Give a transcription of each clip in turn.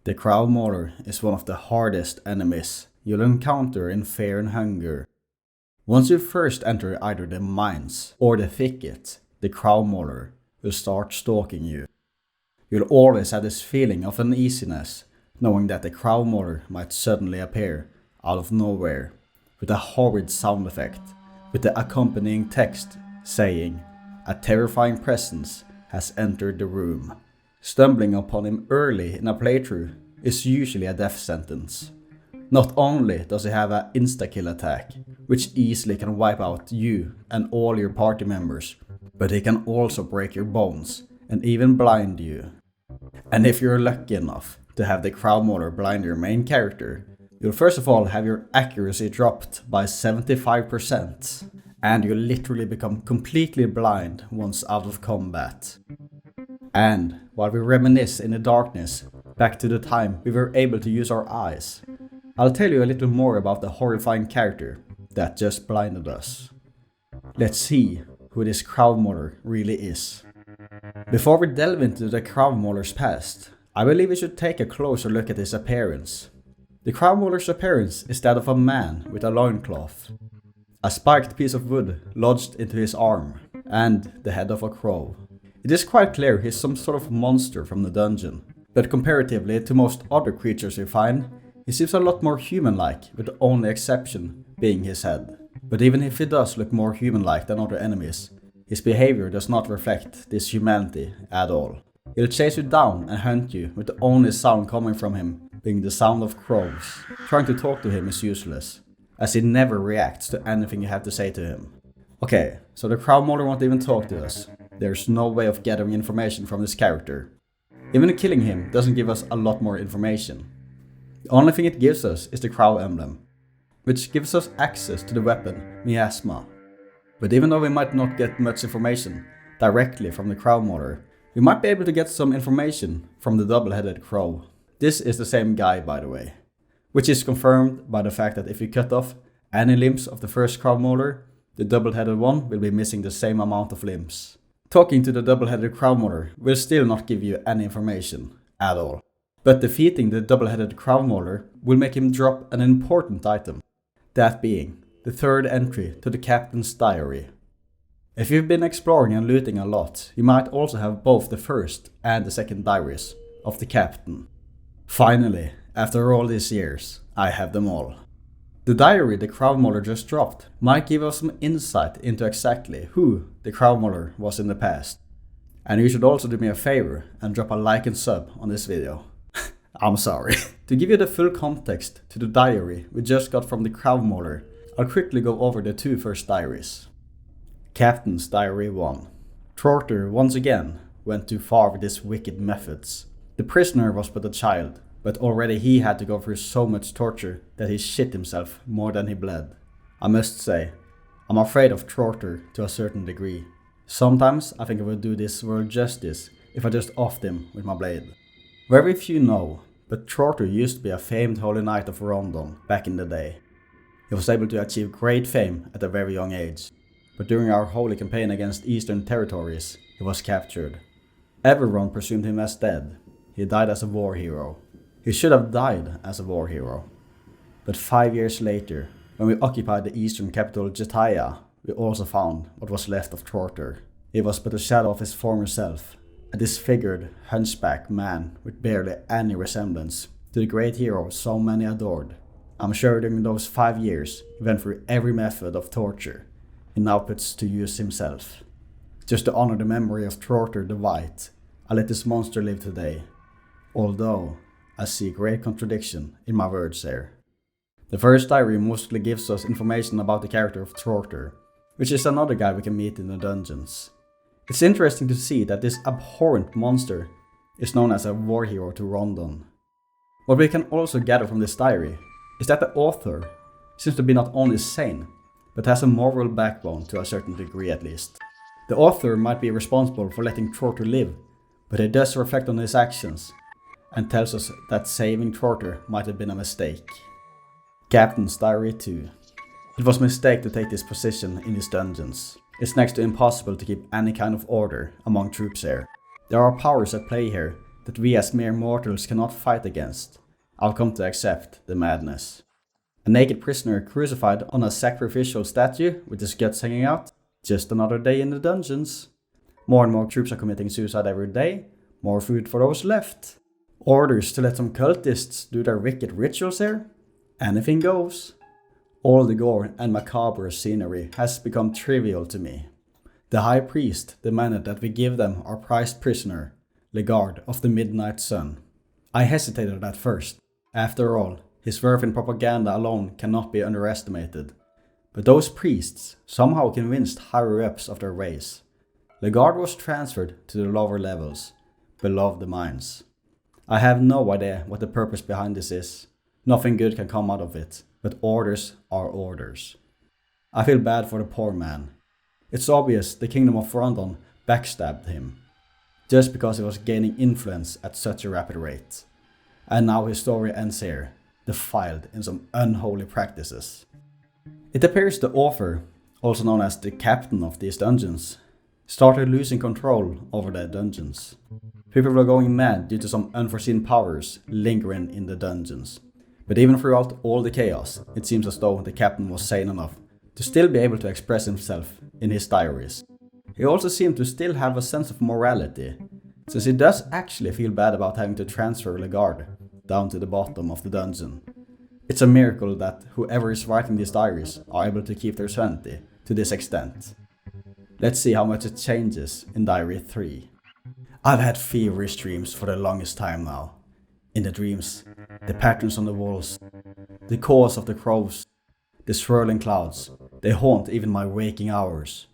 The Crow Mauler is one of the hardest enemies you'll encounter in Fear and Hunger. Once you first enter either the mines or the thicket, the Crow Mauler will start stalking you. You'll always have this feeling of uneasiness, knowing that the Crow Mauler might suddenly appear out of nowhere, with a horrid sound effect, with the accompanying text saying, "A terrifying presence has entered the room." Stumbling upon him early in a playthrough is usually a death sentence. Not only does he have an insta-kill attack, which easily can wipe out you and all your party members, but he can also break your bones and even blind you. And if you're lucky enough to have the Crow Mauler blind your main character, you'll first of all have your accuracy dropped by 75%, and you'll literally become completely blind once out of combat. And while we reminisce in the darkness back to the time we were able to use our eyes, I'll tell you a little more about the horrifying character that just blinded us. Let's see who this Crow Mauler really is. Before we delve into the Crow Mauler's past, I believe we should take a closer look at his appearance. The Crow Mauler's appearance is that of a man with a loincloth, a spiked piece of wood lodged into his arm, and the head of a crow. It is quite clear he's some sort of monster from the dungeon, but comparatively to most other creatures we find, he seems a lot more human-like, with the only exception being his head. But even if he does look more human-like than other enemies, his behavior does not reflect this humanity at all. He'll chase you down and hunt you, with the only sound coming from him being the sound of crows. Trying to talk to him is useless, as he never reacts to anything you have to say to him. Okay, so the Crow Mauler won't even talk to us. There's no way of gathering information from this character. Even killing him doesn't give us a lot more information. The only thing it gives us is the crow emblem, which gives us access to the weapon miasma. But even though we might not get much information directly from the Crow Mauler, we might be able to get some information from the double-headed crow. This is the same guy, by the way, which is confirmed by the fact that if you cut off any limbs of the first Crow Mauler, the double-headed one will be missing the same amount of limbs. Talking to the double-headed Crow Mauler will still not give you any information at all. But defeating the double-headed Crow Mauler will make him drop an important item, that being the third entry to the captain's diary. If you've been exploring and looting a lot, you might also have both the first and the second diaries of the captain. Finally, after all these years, I have them all. The diary the Crow Mauler just dropped might give us some insight into exactly who the Crow Mauler was in the past. And you should also do me a favor and drop a like and sub on this video. I'm sorry. To give you the full context to the diary we just got from the Crow Mauler, I'll quickly go over the two first diaries. Captain's Diary 1. Trotter once again went too far with his wicked methods. The prisoner was but a child, but already he had to go through so much torture that he shit himself more than he bled. I must say, I'm afraid of Trotter to a certain degree. Sometimes I think I would do this world justice if I just offed him with my blade. Very few know, but Trotter used to be a famed holy knight of Rondon back in the day. He was able to achieve great fame at a very young age, but during our holy campaign against Eastern territories, he was captured. Everyone presumed him as dead. He died as a war hero. He should have died as a war hero. But 5 years later, when we occupied the eastern capital Jetaya, we also found what was left of Trotter. He was but a shadow of his former self, a disfigured, hunchback man with barely any resemblance to the great hero so many adored. I'm sure during those 5 years, he went through every method of torture he now puts to use himself. Just to honor the memory of Trotter the White, I let this monster live today. Although, I see great contradiction in my words here. The first diary mostly gives us information about the character of Trotter, which is another guy we can meet in the dungeons. It's interesting to see that this abhorrent monster is known as a war hero to Rondon. What we can also gather from this diary is that the author seems to be not only sane, but has a moral backbone to a certain degree at least. The author might be responsible for letting Trotter live, but he does reflect on his actions and tells us that saving Trotter might have been a mistake. Captain's Diary 2. It was a mistake to take this position in these dungeons. It's next to impossible to keep any kind of order among troops here. There are powers at play here that we as mere mortals cannot fight against, I've come to accept the madness. A naked prisoner crucified on a sacrificial statue with his guts hanging out. Just another day in the dungeons. More and more troops are committing suicide every day. More food for those left. Orders to let some cultists do their wicked rituals here. Anything goes. All the gore and macabre scenery has become trivial to me. The high priest demanded that we give them our prized prisoner, Legard of the Midnight Sun. I hesitated at first. After all, his worth in propaganda alone cannot be underestimated. But those priests somehow convinced higher-ups of their ways. Legard was transferred to the lower levels, below the mines. I have no idea what the purpose behind this is. Nothing good can come out of it, but orders are orders. I feel bad for the poor man. It's obvious the Kingdom of Rondon backstabbed him, just because he was gaining influence at such a rapid rate. And now his story ends here, defiled in some unholy practices. It appears the author, also known as the captain of these dungeons, started losing control over the dungeons. People were going mad due to some unforeseen powers lingering in the dungeons. But even throughout all the chaos, it seems as though the captain was sane enough to still be able to express himself in his diaries. He also seemed to still have a sense of morality, since he does actually feel bad about having to transfer Legard down to the bottom of the dungeon. It's a miracle that whoever is writing these diaries are able to keep their sanity to this extent. Let's see how much it changes in Diary 3. I've had feverish dreams for the longest time now. In the dreams, the patterns on the walls, the calls of the crows, the swirling clouds, they haunt even my waking hours.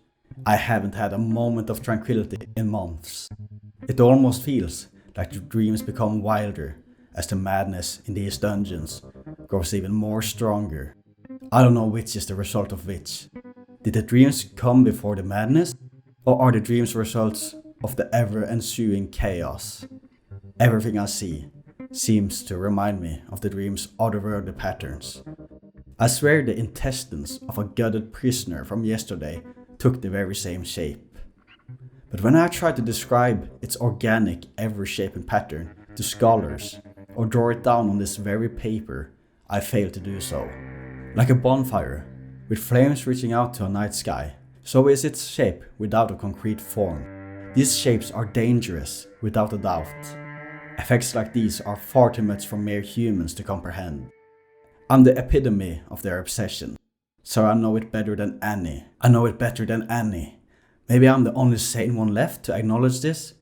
I haven't had a moment of tranquility in months. It almost feels like the dreams become wilder as the madness in these dungeons grows even more stronger. I don't know which is the result of which. Did the dreams come before the madness? Or are the dreams results of the ever-ensuing chaos? Everything I see seems to remind me of the dream's otherworldly patterns. I swear the intestines of a gutted prisoner from yesterday took the very same shape. But when I try to describe its organic, ever-shaping pattern to scholars, or draw it down on this very paper, I fail to do so. Like a bonfire, with flames reaching out to a night sky, so is its shape without a concrete form. These shapes are dangerous, without a doubt. Effects like these are far too much for mere humans to comprehend. I'm the epitome of their obsession, so I know it better than any. Maybe I'm the only sane one left to acknowledge this?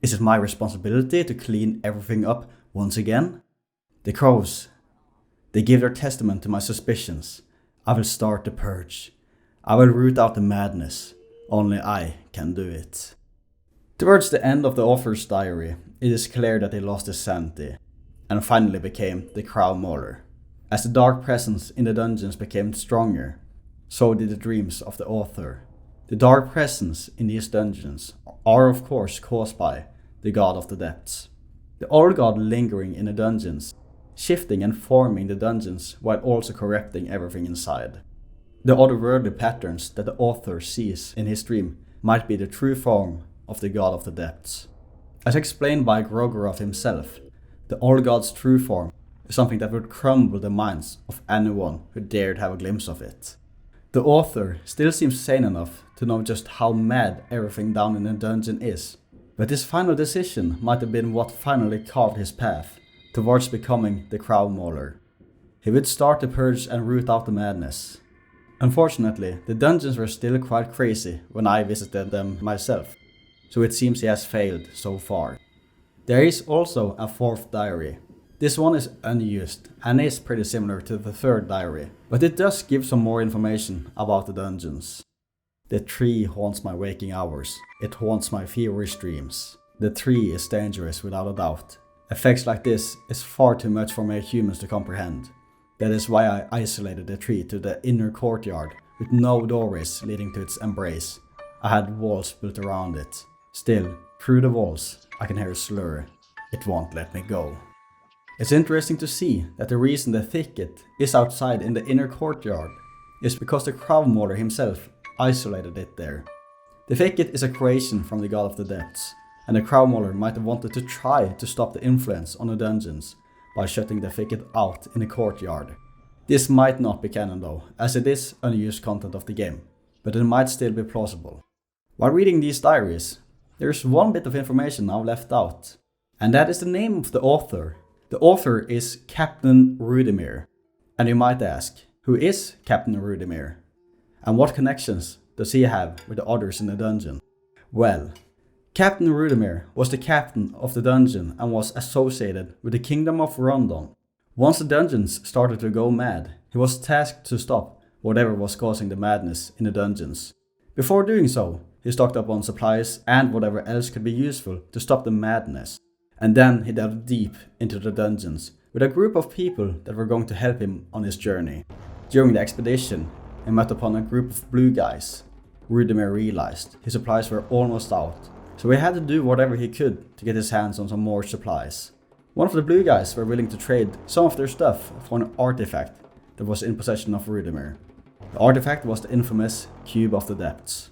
Is it my responsibility to clean everything up once again? The crows, they give their testament to my suspicions. I will start the purge. I will root out the madness. Only I can do it. Towards the end of the author's diary, it is clear that he lost his sanity, and finally became the Crow Mauler. As the dark presence in the dungeons became stronger, so did the dreams of the author. The dark presence in these dungeons are of course caused by the god of the depths. The old god lingering in the dungeons, shifting and forming the dungeons while also corrupting everything inside. The otherworldly patterns that the author sees in his dream might be the true form of the god of the depths. As explained by Grogoroth himself, the old god's true form is something that would crumble the minds of anyone who dared have a glimpse of it. The author still seems sane enough to know just how mad everything down in the dungeon is, but his final decision might have been what finally carved his path towards becoming the Crow Mauler. He would start the purge and root out the madness. Unfortunately, the dungeons were still quite crazy when I visited them myself, so it seems he has failed so far. There is also a fourth diary. This one is unused and is pretty similar to the third diary, but it does give some more information about the dungeons. The tree haunts my waking hours. It haunts my feverish dreams. The tree is dangerous without a doubt. Effects like this is far too much for mere humans to comprehend. That is why I isolated the tree to the inner courtyard with no doorways leading to its embrace. I had walls built around it. Still, through the walls, I can hear a slur. It won't let me go. It's interesting to see that the reason the thicket is outside in the inner courtyard is because the Crow Mauler himself isolated it there. The thicket is a creation from the god of the depths, and the Crow Mauler might have wanted to try to stop the influence on the dungeons by shutting the thicket out in the courtyard. This might not be canon though, as it is unused content of the game, but it might still be plausible. While reading these diaries, there's one bit of information now left out, and that is the name of the author. The author is Captain Rudimer. And you might ask, who is Captain Rudimer? And what connections does he have with the others in the dungeon? Well, Captain Rudimer was the captain of the dungeon and was associated with the Kingdom of Rondon. Once the dungeons started to go mad, he was tasked to stop whatever was causing the madness in the dungeons. Before doing so, he stocked up on supplies and whatever else could be useful to stop the madness. And then he delved deep into the dungeons with a group of people that were going to help him on his journey. During the expedition, he met upon a group of blue guys. Rudimer realized his supplies were almost out, so he had to do whatever he could to get his hands on some more supplies. One of the blue guys were willing to trade some of their stuff for an artifact that was in possession of Rudimer. The artifact was the infamous Cube of the Depths.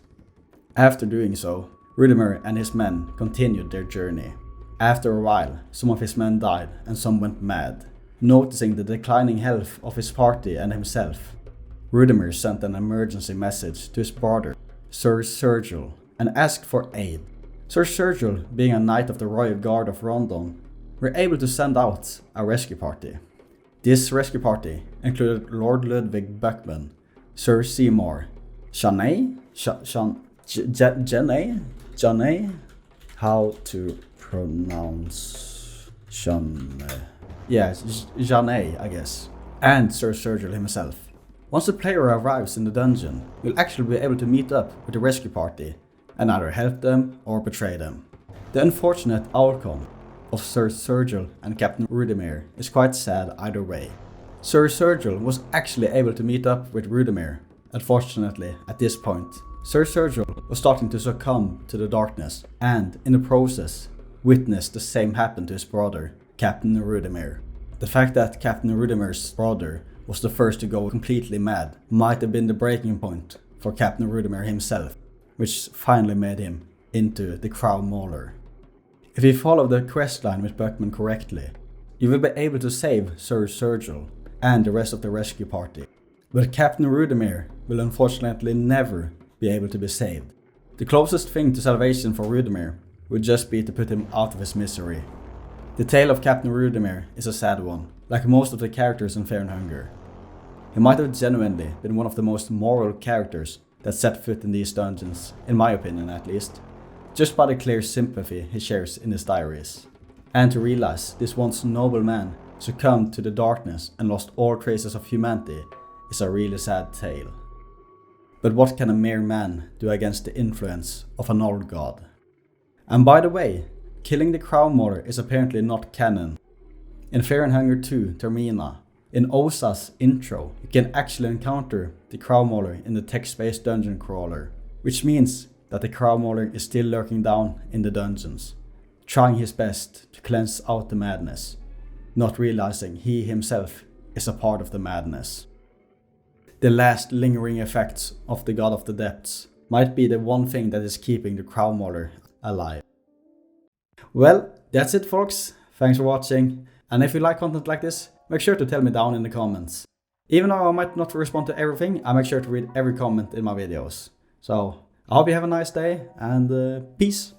After doing so, Rudimer and his men continued their journey. After a while, some of his men died and some went mad. Noticing the declining health of his party and himself, Rudimer sent an emergency message to his brother, Sir Seril, and asked for aid. Sir Seril, being a knight of the Royal Guard of Rondon, were able to send out a rescue party. This rescue party included Lord Ludwig Buckman, Sir Seymour, Jeanne, how to pronounce Jeanne? Yeah, Jeanne, I guess. And Sir Seril himself. Once the player arrives in the dungeon, you'll actually be able to meet up with the rescue party and either help them or betray them. The unfortunate outcome of Sir Seril and Captain Rudimer is quite sad either way. Sir Seril was actually able to meet up with Rudimer. Unfortunately, at this point, Sir Seril was starting to succumb to the darkness, and in the process, witnessed the same happen to his brother, Captain Rudimer. The fact that Captain Rudimer's brother was the first to go completely mad might have been the breaking point for Captain Rudimer himself, which finally made him into the Crow Mauler. If you follow the questline with Buckman correctly, you will be able to save Sir Seril and the rest of the rescue party. But Captain Rudimer will unfortunately never be able to be saved. The closest thing to salvation for Rudimer would just be to put him out of his misery. The tale of Captain Rudimer is a sad one, like most of the characters in Fear and Hunger. He might have genuinely been one of the most moral characters that set foot in these dungeons, in my opinion at least, just by the clear sympathy he shares in his diaries. And to realize this once noble man succumbed to the darkness and lost all traces of humanity is a really sad tale. But what can a mere man do against the influence of an old god? And by the way, killing the Crow Mauler is apparently not canon. In Fear and Hunger 2 Termina, in Osa's intro, you can actually encounter the Crow Mauler in the text-based dungeon crawler, which means that the Crow Mauler is still lurking down in the dungeons, trying his best to cleanse out the madness, not realizing he himself is a part of the madness. The last lingering effects of the God of the Depths might be the one thing that is keeping the Crow Mauler alive. Well, that's it folks, thanks for watching, and if you like content like this, make sure to tell me down in the comments. Even though I might not respond to everything, I make sure to read every comment in my videos. So, I hope you have a nice day, and peace!